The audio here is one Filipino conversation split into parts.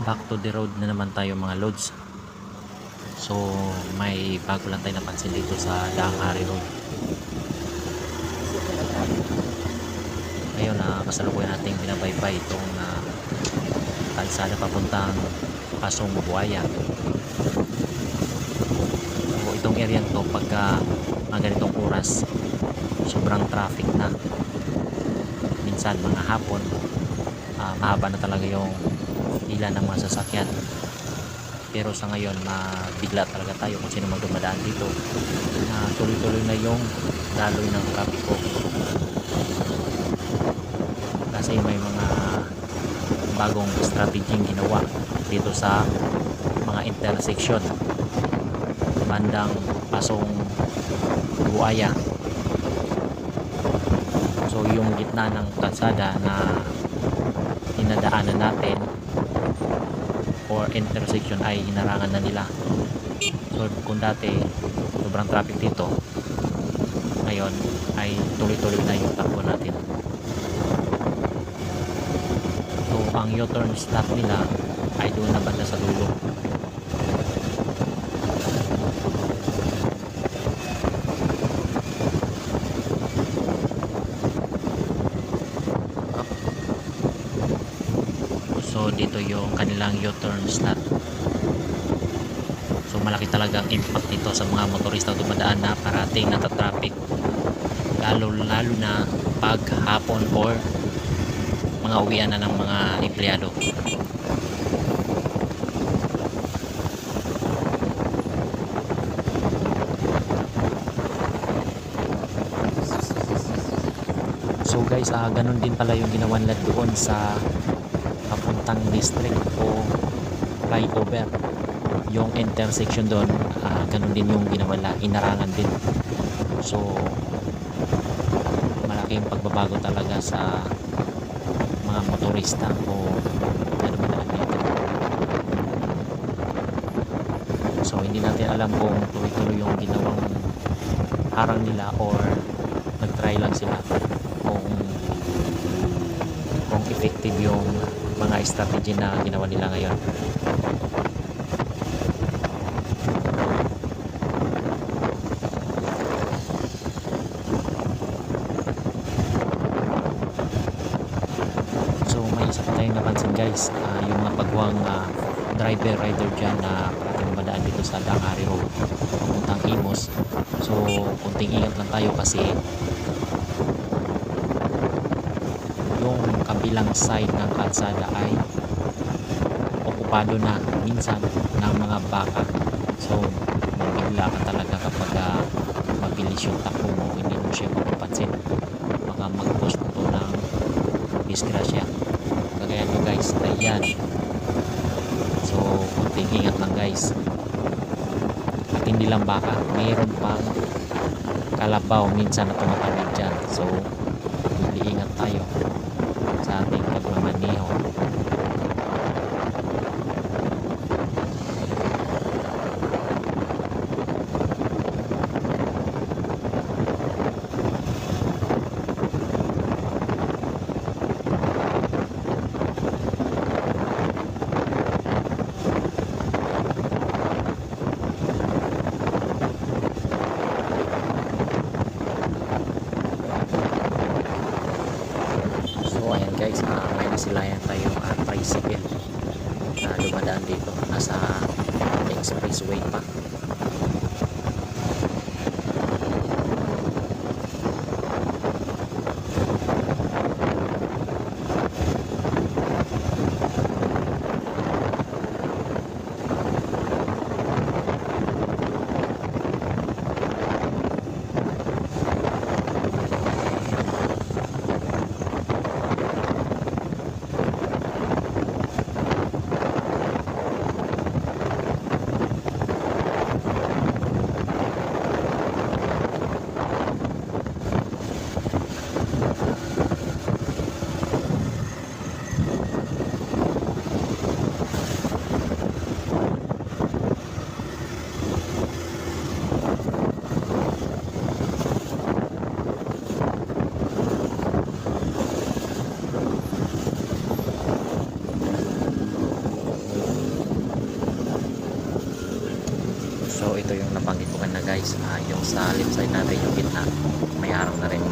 back to the road na naman tayo mga loads. So may bago lang tayo napansin dito sa Daang Hari Road. Ngayon kasalukuyan nating binabaybay itong kalsada papuntang Pasong Buaya. So itong area to pagka mga ganitong oras sobrang traffic na. Minsan mga hapon mahaba na talaga yung pila ng mga sasakyan. Pero sa ngayon mabigla talaga tayo kung sino magdumadaan dito. Tuloy-tuloy na yung daloy ng trapiko. Kasi may mga bagong strategy ginawa dito sa mga intersection bandang Pasong Buaya. So yung gitna ng kalsada na dinadaanan natin or intersection ay hinarangan na nila. So kung dati sobrang traffic dito, ngayon ay tuloy-tuloy na yung takbo natin. So ang U-turn stop nila ay doon na banda sa dulo. So dito yung kanilang U-turn stop. So malaki talagang impact nito sa mga motorista dumadaan na parating nata-traffic, lalo na pag hapon or mga uwian na ng mga empleyado. So guys, ganun din pala yung ginawa nila doon sa papuntang district o flyover. Yung intersection doon, ganun din yung ginawa nila, inarangan din. So malaking pagbabago talaga sa mga motorista o ano ba talaga dito. So hindi natin alam kung tuloy-tuloy yung ginawang harang nila or nag-try lang sila kung effective yung mga strategy na ginawa nila ngayon. So may isa pa tayong napansin guys, yung mga pagwang rider dyan na parating madaan dito sa Daang Hari Road papuntang Imus. So kunting ingat lang tayo kasi yung kabilang side ng kalsada ay okupado na minsan ng mga baka. So mabigla ka talaga kapag mabilis yung takbo mo, hindi mo siya mapapansin, baka mag-post to ng disgrasya kagaya nyo guys. Ayan, so kunting ingat lang guys. At hindi lang baka, mayroon pang kalabaw minsan na tumatawid dyan. So ingat tayo sa ating pagmamaneho. Guys, may nasilayan tayong tricycle na dumadaan dito, nasa expressway pa. ito yung nabanggit ko kanina guys, yung sa left side natin yung gitna may harang na rin.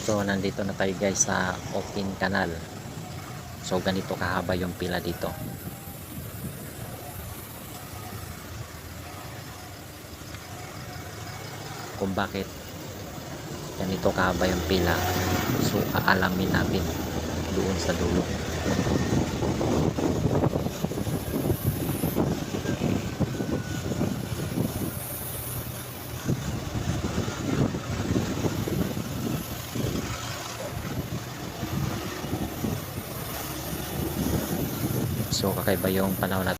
So nandito na tayo guys sa open canal. So ganito kahaba yung pila dito. Kung bakit ganito kahaba yung pila, so aalamin natin doon sa dulo. So kakaiba yung panahon natin.